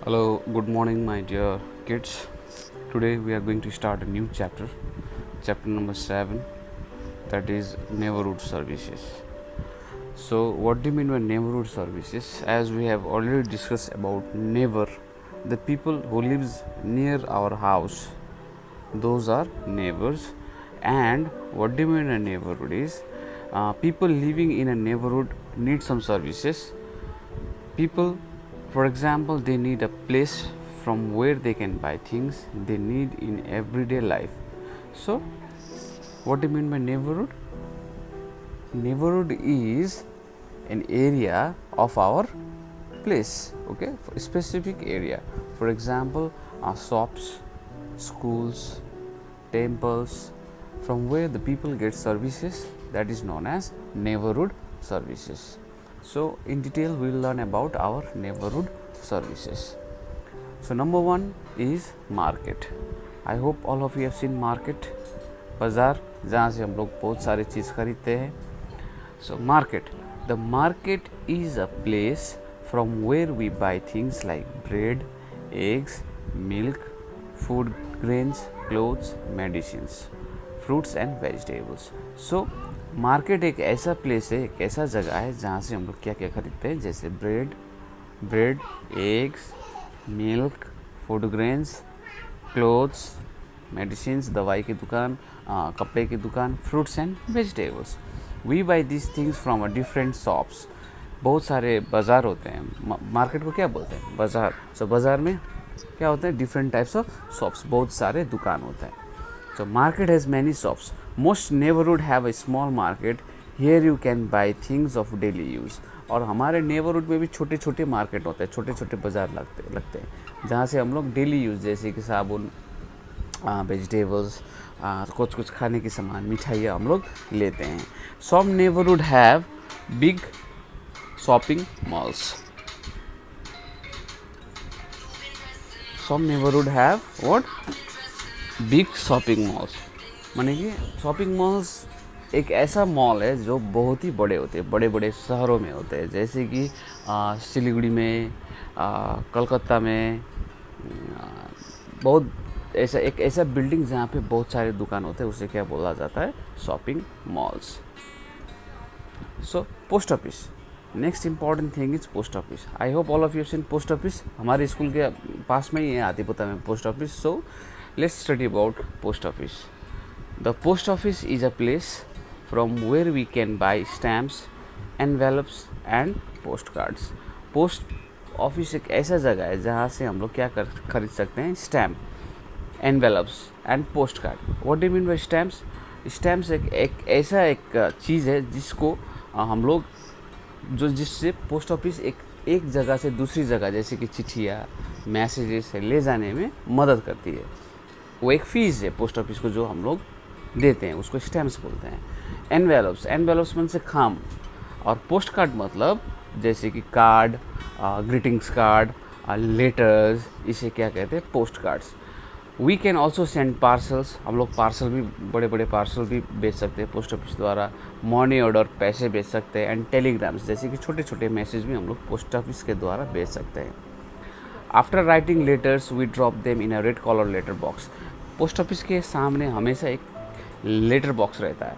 Hello, good morning, my dear kids. Today we are going to start a new chapter, chapter number 7, that is neighborhood services. So, what do you mean by neighborhood services? As we have already discussed about neighbor, the people who lives near our house, those are neighbors. And what do you mean a neighborhood is people living in a neighborhood need some services. People, for example, they need a place from where they can buy things they need in everyday life. So, what do you mean by neighborhood? Neighborhood is an area of our place, okay, for specific area. For example, shops, schools, temples, from where the people get services, that is known as neighborhood services. So, in detail, we will learn about our neighborhood services. So, number one is market. I hope all of you have seen market, बाज़ार, जहाँ से हम लोग बहुत सारे चीज़ खरीदते हैं. So, market. The market is a place from where we buy things like bread, eggs, milk, food grains, clothes, medicines, fruits and vegetables. So, market एक ऐसा प्लेस है, एक ऐसा जगह है जहाँ से हम लोग क्या क्या खरीदते हैं, जैसे bread, eggs, milk, food grains, clothes, medicines, दवाई की दुकान, कपड़े की दुकान, fruits and vegetables. We buy this things from a different shops. बहुत सारे बाज़ार होते हैं. मार्केट को क्या बोलते हैं? बाज़ार. सो बाज़ार में क्या होता है? डिफरेंट टाइप्स ऑफ शॉप्स, बहुत सारे दुकान होते हैं. So market has many shops. Most neighborhood have a small market. Here you can buy things of daily use. और हमारे नेबरहुड में भी छोटे छोटे मार्केट होते हैं, छोटे छोटे बाज़ार लगते हैं जहाँ से हम लोग डेली यूज़ जैसे कि साबुन, वेजिटेबल्स, कुछ खाने की सामान, मिठाइयाँ हम लोग लेते हैं. Some neighborhood have big shopping malls. Some neighborhood have what? Big shopping malls. माने कि शॉपिंग मॉल्स एक ऐसा मॉल है जो बहुत ही बड़े होते हैं, बड़े बड़े शहरों में होते हैं, जैसे कि सिलीगुड़ी में, कलकत्ता में, बहुत ऐसा बिल्डिंग जहाँ पे बहुत सारे दुकान होते हैं, उसे क्या बोला जाता है? Shopping malls. So post office. Next important thing is post office. I hope all of you seen post office. हमारे स्कूल के पास में ही है, आदिपुता में post office. So let's study about post office. The post office is a place from where we can buy stamps, envelopes and postcards. Post office एक ऐसा जगह है जहाँ से हम लोग क्या खरीद सकते हैं? Stamp, envelopes and postcard. What do you mean by stamps? Stamps एक ऐसा चीज़ है जिसको हम लोग जिससे पोस्ट ऑफिस एक जगह से दूसरी जगह, जैसे कि चिट्ठियाँ, मैसेजेस ले जाने में मदद करती है. वो एक फ़ीस है पोस्ट ऑफिस को जो हम लोग देते हैं, उसको स्टैम्प्स बोलते हैं. एनवेलप्स मन से खाम. और पोस्ट कार्ड मतलब जैसे कि कार्ड, ग्रीटिंग्स कार्ड, लेटर्स, इसे क्या कहते हैं? Post cards. We can also send parcels. हम लोग पार्सल भी, बड़े बड़े पार्सल भी भेज सकते हैं पोस्ट ऑफिस द्वारा. मनी ऑर्डर, पैसे भेज सकते हैं. एंड टेलीग्राम्स, जैसे कि छोटे छोटे मैसेज भी हम लोग पोस्ट ऑफिस के द्वारा भेज सकते हैं. After writing letters we drop them in a red colour letter box. Post office के सामने हमेशा एक लेटर बॉक्स रहता है.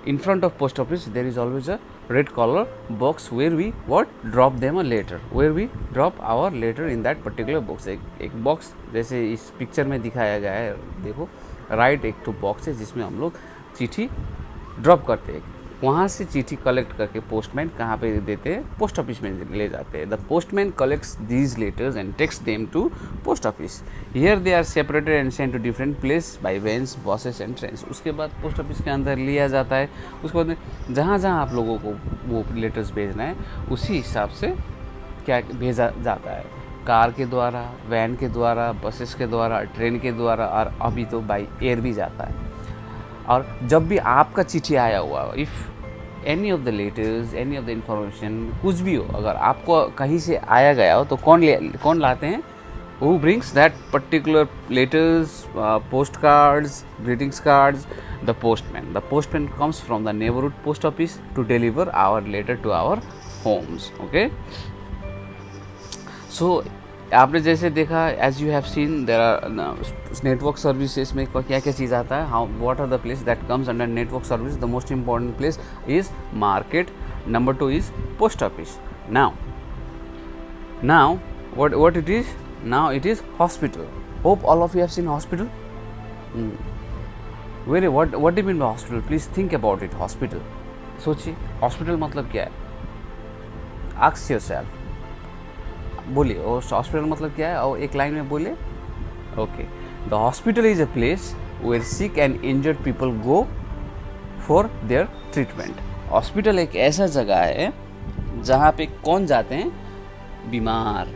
In front of post office there is always a red colour box where we what drop them a letter, where we drop our letter in that particular box. एक box जैसे इस picture में दिखाया गया है, देखो राइट, एक तो बॉक्स है जिसमें हम लोग चिट्ठी ड्रॉप करते हैं. वहाँ से चिट्ठी कलेक्ट करके पोस्टमैन कहाँ पे देते हैं? पोस्ट ऑफिस में ले जाते हैं. The postman collects these letters and takes them to post office. Here they are separated and send to different place by vans, buses and trains. उसके बाद पोस्ट ऑफिस के अंदर लिया जाता है. उसके बाद जहाँ जहाँ आप लोगों को वो लेटर्स भेजना है उसी हिसाब से क्या भेजा जाता है? कार के द्वारा, वैन के द्वारा, बसेस के द्वारा, ट्रेन के द्वारा, और अभी तो बाई एयर भी जाता है. और जब भी आपका चिट्ठी आया हुआ, if any of the letters, any of the information, कुछ भी हो, अगर आपको कहीं से आया गया हो तो कौन लाते हैं? Who brings that particular letters, post cards, greetings cards? The postman. The postman comes from the neighbourhood post office to deliver our letter to our homes. Okay. So आपने जैसे देखा, as you have seen, there are network services में क्या क्या चीज़ आता है, how what are the place that comes under network service. The most important place is market, number 2 is post office. Now what it is? Now it is hospital. Hope all of you have seen hospital. Where what do you mean by hospital? Please think about it. Hospital. सोचिए hospital मतलब क्या है. Ask yourself. बोलिए hospital मतलब क्या है, और एक लाइन में बोलिए. Okay. The hospital is a place where sick and injured people go for their treatment. Hospital एक ऐसा जगह है जहाँ पे कौन जाते हैं, बीमार.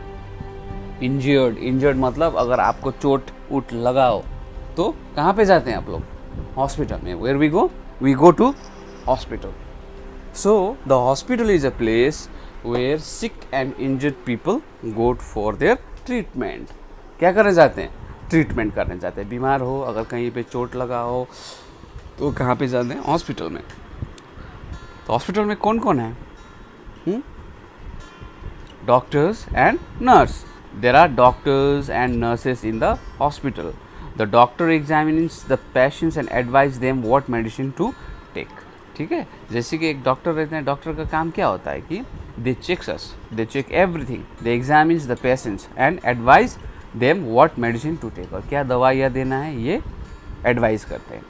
इंजर्ड मतलब अगर आपको चोट उठ लगाओ तो कहाँ पे जाते हैं आप लोग, हॉस्पिटल में. Where we go to hospital. So the hospital is a place where sick and injured people go for their treatment. क्या करने जाते हैं, ट्रीटमेंट करने जाते हैं. बीमार हो, अगर कहीं पे चोट लगा हो तो कहाँ पे जाते हैं, हॉस्पिटल में. तो हॉस्पिटल में कौन कौन है, doctors and nurse. There are doctors and nurses in the hospital. The doctor examines the patients and advise them what medicine to take. ठीक है, जैसे कि एक डॉक्टर रहते हैं. डॉक्टर का काम क्या होता है कि they check everything, they examines the patients and advise them what medicine to take. और क्या दवाइयाँ देना है ये एडवाइस करते हैं.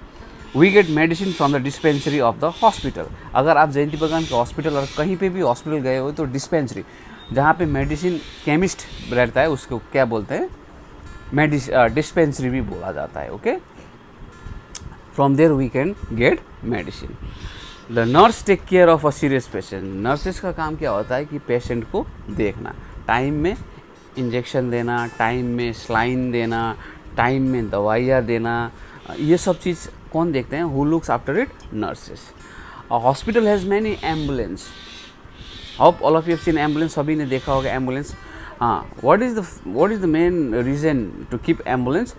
We get medicine from the dispensary of the hospital. अगर आप जयंती बगान के हॉस्पिटल और कहीं पे भी हॉस्पिटल गए हो तो डिस्पेंसरी, जहाँ पे मेडिसिन केमिस्ट रहता है उसको क्या बोलते हैं, डिस्पेंसरी भी बोला जाता है. Okay, from there we can get medicine. The nurse take care of a serious patient. Nurses का काम क्या होता है कि पेशेंट को देखना, टाइम में इंजेक्शन देना, टाइम में स्लाइन देना, टाइम में दवाइयाँ देना. ये सब चीज़ कौन देखते हैं, who looks after it, nurses. A hospital has many ambulance. Hope all of you have seen ambulance. सभी ने देखा होगा एम्बुलेंस. हाँ, what is the main reason to keep ambulance,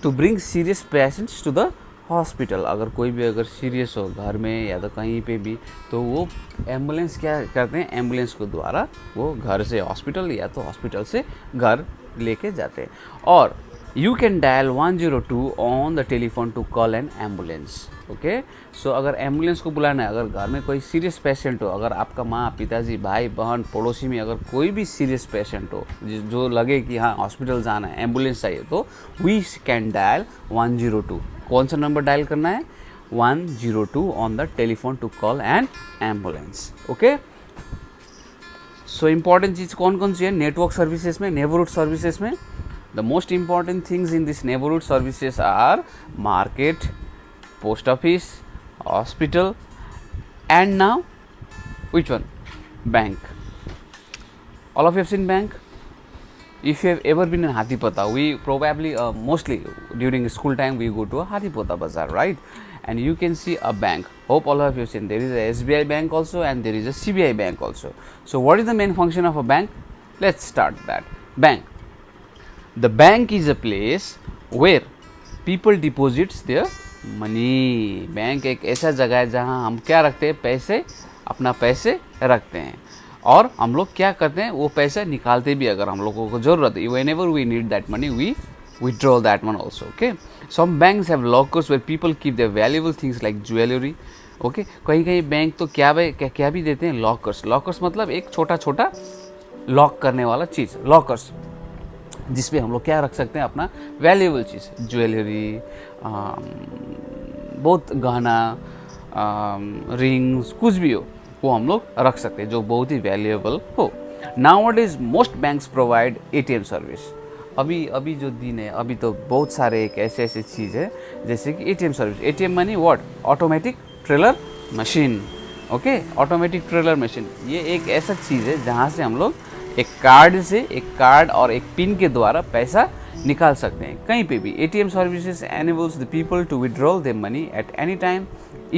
to bring serious patients to the hospital. अगर कोई भी अगर serious हो घर में या तो कहीं पे भी, तो वो एम्बुलेंस क्या करते हैं, एम्बुलेंस के द्वारा वो घर से हॉस्पिटल या तो हॉस्पिटल से घर लेके जाते हैं. और you can dial 102 on the telephone to call an ambulance. Okay, so अगर एम्बुलेंस को बुलाना है, अगर घर में कोई सीरियस पेशेंट हो, अगर आपका माँ, पिताजी, भाई, बहन, पड़ोसी में अगर कोई भी सीरियस पेशेंट हो जो लगे कि हाँ हॉस्पिटल जाना है, एम्बुलेंस चाहिए, तो वी कैन डायल 102. कौन सा नंबर डायल करना है, 102 on the telephone to call an ambulance. Okay, so important चीज़ कौन कौन सी है नेटवर्क सर्विसेज में, नेबरहुड सर्विसेज में. The most important things in this neighborhood services are market, post office, hospital, and now which one? Bank. All of you have seen bank? If you have ever been in Hathipata, we probably mostly during school time we go to a Hathipata bazaar, right? And you can see a bank. Hope all of you have seen. There is a SBI bank also and there is a CBI bank also. So what is the main function of a bank? Let's start that. Bank. The bank is a place where people deposits their money. Bank एक ऐसा जगह है जहाँ हम क्या रखते हैं, पैसे, अपना पैसे रखते हैं. और हम लोग क्या करते हैं, वो पैसे निकालते भी अगर हम लोगों को ज़रूरत है. whenever we need that money we withdraw that one also. Okay, some banks have lockers where people keep their valuable things like jewelry. Okay, कहीं बैंक तो क्या भी देते हैं, लॉकर्स मतलब एक छोटा लॉक करने वाला चीज़, लॉकर्स, जिसपे हम लोग क्या रख सकते हैं, अपना वैल्यूएबल चीज़, ज्वेलरी, बहुत गहना, रिंग्स, कुछ भी हो वो हम लोग रख सकते हैं जो बहुत ही वैल्यूएबल हो. Nowadays most banks provide ATM service. अभी जो दिन है, अभी तो बहुत सारे एक ऐसे चीज़ है जैसे कि ATM सर्विस. ATM मानी what, automatic teller machine. Okay, automatic teller machine ये एक ऐसा चीज़ है जहाँ से हम लोग एक कार्ड और एक पिन के द्वारा पैसा निकाल सकते हैं कहीं पे भी. ATM services enables the people to withdraw their money at any time,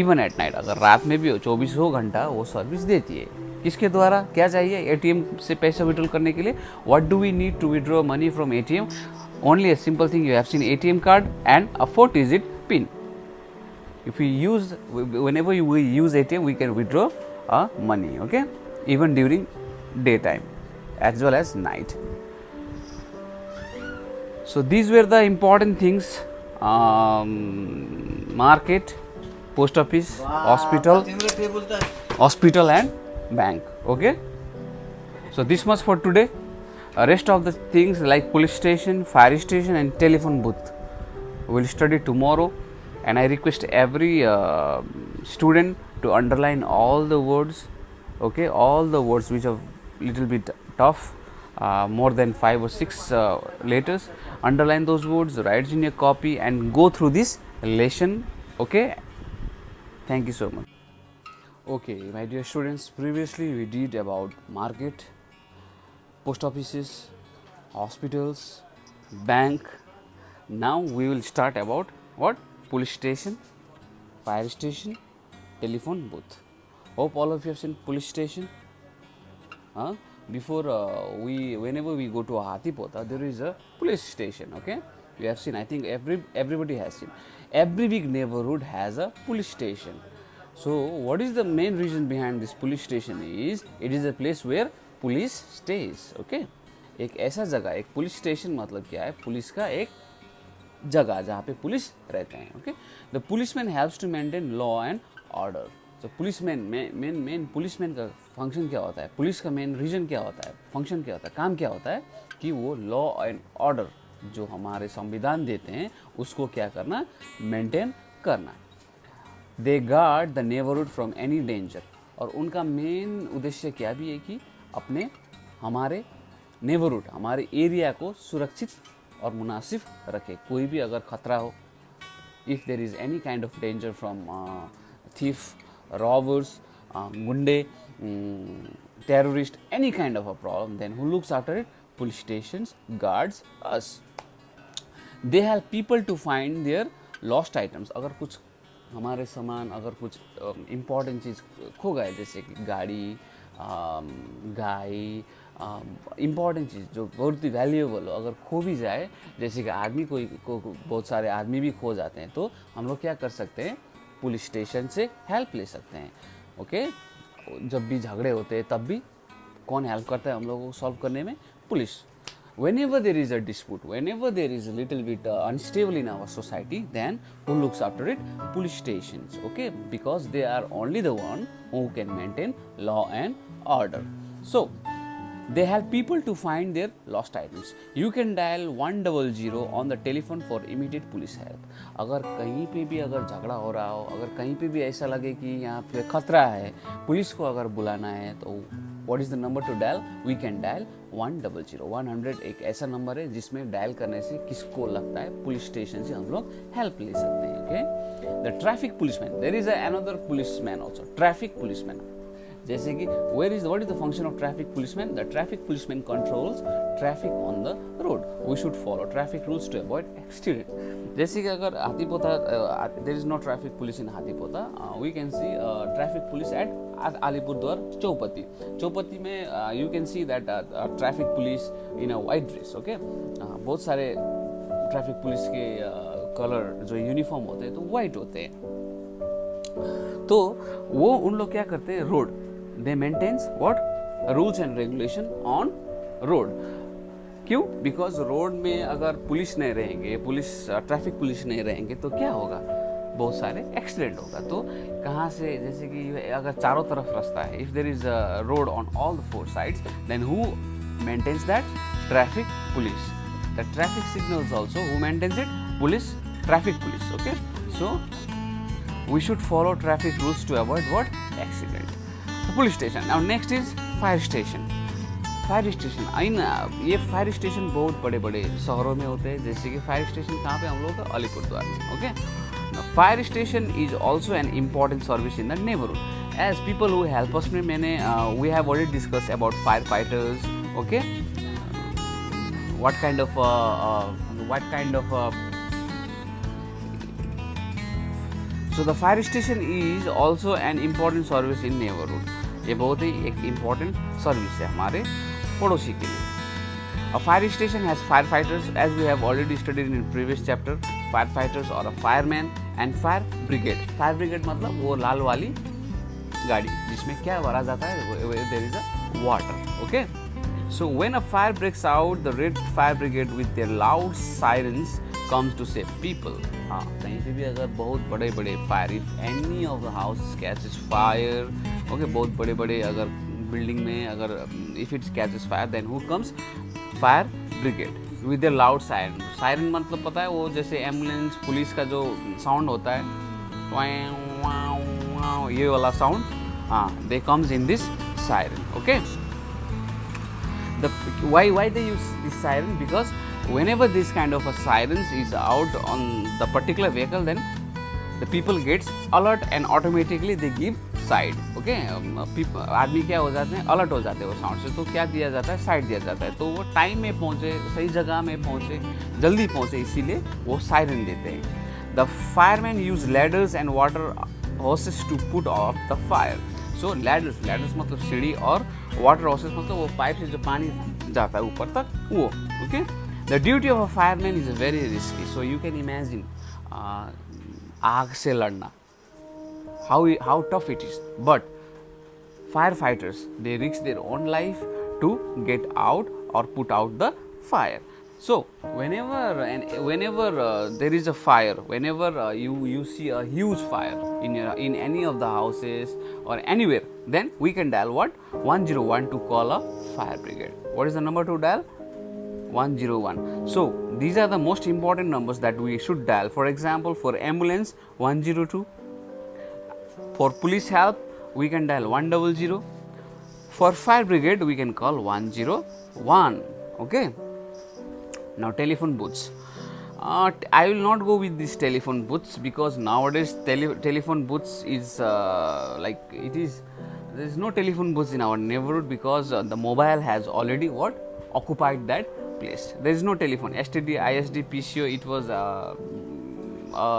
even at night. अगर रात में भी हो, 24 घंटा वो सर्विस देती है. किसके द्वारा, क्या चाहिए ATM से पैसा विड्रॉल करने के लिए, what do we need to withdraw money from ATM? Only a simple thing, you have seen ATM card and a 4-digit pin. If whenever we use ATM, we can withdraw money. Okay, even during daytime as well as night. So these were the important things: market, post office, hospital and bank. Okay. So this much for today. Rest of the things like police station, fire station and telephone booth we will study tomorrow, and I request every student to underline all the words, okay, all the words which are little bit tough, more than 5 or 6 letters. Underline those words, write it in your copy and go through this lesson. Okay, thank you so much. Okay, my dear students, previously we did about market, post offices, hospitals, bank. Now we will start about what? Police station, fire station, telephone booth. Hope all of you have seen police station. Before whenever we go to Hatipota, there is a police station. Okay, you have seen. I think everybody has seen. Every big neighborhood has a police station. So what is the main reason behind this police station? Is it is a place where police stage. Okay, एक ऐसा जगह, एक police station मतलब क्या है? Police का एक जगह जहाँ पे पुलिस रहते हैं. Okay, the policeman helps to maintain law and order. तो पुलिसमैन मेन पुलिसमैन का फंक्शन क्या होता है? पुलिस का मेन रीजन क्या होता है? फंक्शन क्या होता है? काम क्या होता है? कि वो लॉ एंड ऑर्डर जो हमारे संविधान देते हैं उसको क्या करना? मेंटेन करना. They guard the neighbourhood from any danger. और उनका मेन उद्देश्य क्या भी है कि अपने हमारे नेबरहुड, हमारे एरिया को सुरक्षित और मुनासिब रखे. कोई भी अगर खतरा हो, if there is any kind of danger from thief, robbers, gunde, terrorist, any kind of a problem, then who looks after it? Police stations guards us. They help people to find their lost items. अगर कुछ हमारे सामान, अगर कुछ important चीज़ खो गए, जैसे कि गाड़ी, गाय, इम्पॉर्टेंट चीज़ जो बहुत ही वैल्यूएबल हो, अगर खो भी जाए, जैसे कि आदमी को बहुत सारे आदमी भी खो जाते हैं, तो हम लोग क्या कर सकते हैं? पुलिस स्टेशन से हेल्प ले सकते हैं. ओके, जब भी झगड़े होते हैं तब भी कौन हेल्प करता है हम लोगों को सॉल्व करने में? Police. Whenever there is a dispute, whenever there is a little bit unstable in our society, then who looks after it? Police stations. Okay, because they are only the one who can maintain law and order. So they help people to find their lost items. You can dial 100 on the telephone for immediate police help. अगर कहीं पे भी अगर झगड़ा हो रहा हो, अगर कहीं पे भी ऐसा लगे कि यहाँ पे खतरा है, पुलिस को अगर बुलाना है, तो what is the number to dial? We can dial 100. 100 एक ऐसा नंबर है जिसमें डायल करने से किसको लगता है पुलिस स्टेशन से हम लोग हेल्प ले सकते हैं. Okay, the traffic policeman. There is another policeman also, traffic policeman. जैसे कि what is the function of traffic policeman? The traffic policeman controls traffic on the road. We should follow traffic rules to avoid accident. जैसे कि अगर Hathipota, there is no traffic police in Hathipota, we can see traffic police at Alipurduar Chowpathi. Chowpathi में you can see that traffic police in a white dress. Okay, बहुत सारे traffic police के colour जो uniform होते हैं तो वाइट होते हैं. तो वो उन लोग क्या करते हैं? Road, they maintains what? Rules and regulation on road. क्यों? बिकॉज रोड में अगर पुलिस नहीं रहेंगे, ट्रैफिक पुलिस नहीं रहेंगे तो क्या होगा? बहुत सारे एक्सीडेंट होगा. तो कहाँ से, जैसे कि अगर चारों तरफ रास्ता है, if there is a road on all the 4 sides, then who maintains that? Traffic police. The traffic signals also who maintains it? Police, traffic police. Okay, so we should follow traffic rules to avoid what? Accident. So police station. Now next is fire station. Fire station. ये fire station बहुत बड़े बड़े शहरों में होते हैं. जैसे कि फायर स्टेशन कहाँ पे? हम लोग का अलीपुरद्वार में. Okay, fire station is also an important service in the neighbourhood. As people who help us में मैंने we have already discuss about fire fighters. Okay, what kind of So the fire station is also an important service in neighborhood. ये बहुत ही एक important service है हमारे पड़ोसी के लिए. A fire station has firefighters, as we have already studied in previous chapter. Firefighters or a fireman and fire brigade. Fire brigade मतलब वो लाल वाली गाड़ी जिसमें क्या भरा जाता है? There is a water. Okay. So when a fire breaks out, the red fire brigade with their loud sirens comes to save people. हाँ, कहीं पे भी अगर बहुत बड़े बड़े fire, if any of the house catches fire, okay, बहुत बड़े बड़े अगर बिल्डिंग में अगर if its catches fire, then who comes? Fire brigade with the loud siren. Siren मतलब पता है वो जैसे एम्बुलेंस पुलिस का जो साउंड होता है, ये वाला साउंड, हाँ, they comes in this siren. Okay, why they use this siren? Because whenever this kind of a sirens is out on the particular vehicle, then the people gets alert and automatically they give side. Okay, आदमी क्या हो जाते हैं, alert हो जाते हैं वो sound से, तो क्या दिया जाता है? साइड दिया जाता है, तो वो टाइम में पहुँचे, सही जगह में पहुँचे, जल्दी पहुँचे, इसीलिए वो सायरन देते हैं. The fireman use ladders and water hoses to put off the fire. So ladders मतलब सीढ़ी, और वाटर हॉसेस मतलब वो पाइप से जो पानी जाता है ऊपर तक, वो. Okay, the duty of a fireman is very risky. So you can imagine आग से लड़ना, how tough it is, but firefighters, they risk their own life to get out or put out the fire. So whenever there is a fire, whenever you see a huge fire in any of the houses or anywhere, then we can dial what? 101 to call a fire brigade. What is the number to dial? 101. So these are the most important numbers that we should dial. For example, for ambulance 102, for police help we can dial 100, for fire brigade we can call 101. Okay, now telephone booths. I will not go with these telephone booths because nowadays telephone booths is like it is, there is no telephone booths in our neighborhood because the mobile has already what? Occupied that place. There is no telephone. STD, ISD, PCO, it was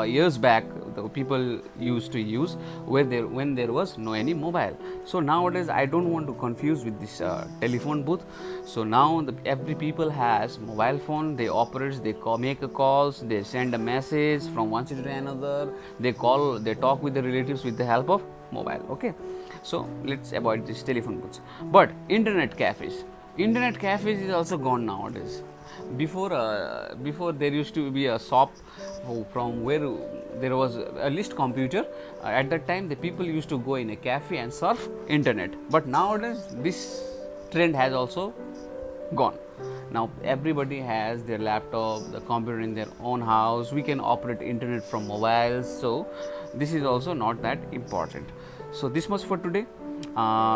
years back the people used to use when there was no any mobile. So nowadays I don't want to confuse with this telephone booth. So now every people has mobile phone, they operate, they make a calls, they send a message from one city to another, they call, they talk with the relatives with the help of mobile. Okay, so let's avoid this telephone booths. But internet cafes is also gone nowadays. Before there used to be a shop from where there was a list computer. At that time the people used to go in a cafe and surf internet, but nowadays this trend has also gone. Now everybody has their laptop, the computer in their own house. We can operate internet from mobiles, so this is also not that important. So this much for today.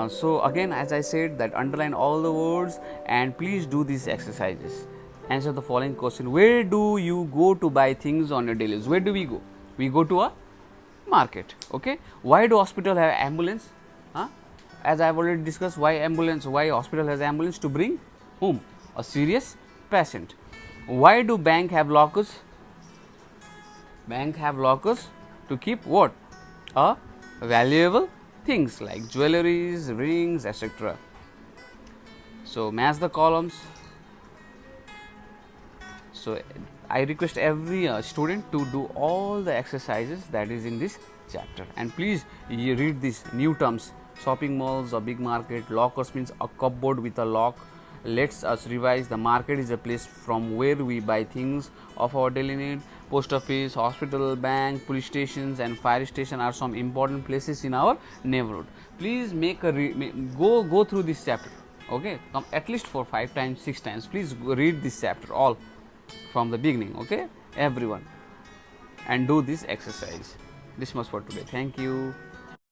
So again, as I said, that underline all the words and please do these exercises. Answer the following question: where do you go to buy things on your daily? Where do we go? We go to a market. Okay, why do hospital have ambulance? As I have already discussed, why hospital has ambulance? To bring whom? A serious patient. Why do bank have lockers? Bank have lockers to keep what? Valuable things like jewelries, rings, etc. So match the columns. So I request every student to do all the exercises that is in this chapter, and please you read these new terms: shopping malls, a big market. Lockers means a cupboard with a lock. Let's us revise: the market is a place from where we buy things of our daily need. Post office, hospital, bank, police stations and fire station are some important places in our neighborhood. Please make a go through this chapter. Okay, come at least for 5 times, 6 times. Please read this chapter all from the beginning. Okay, everyone, and do this exercise. This much for today. Thank you.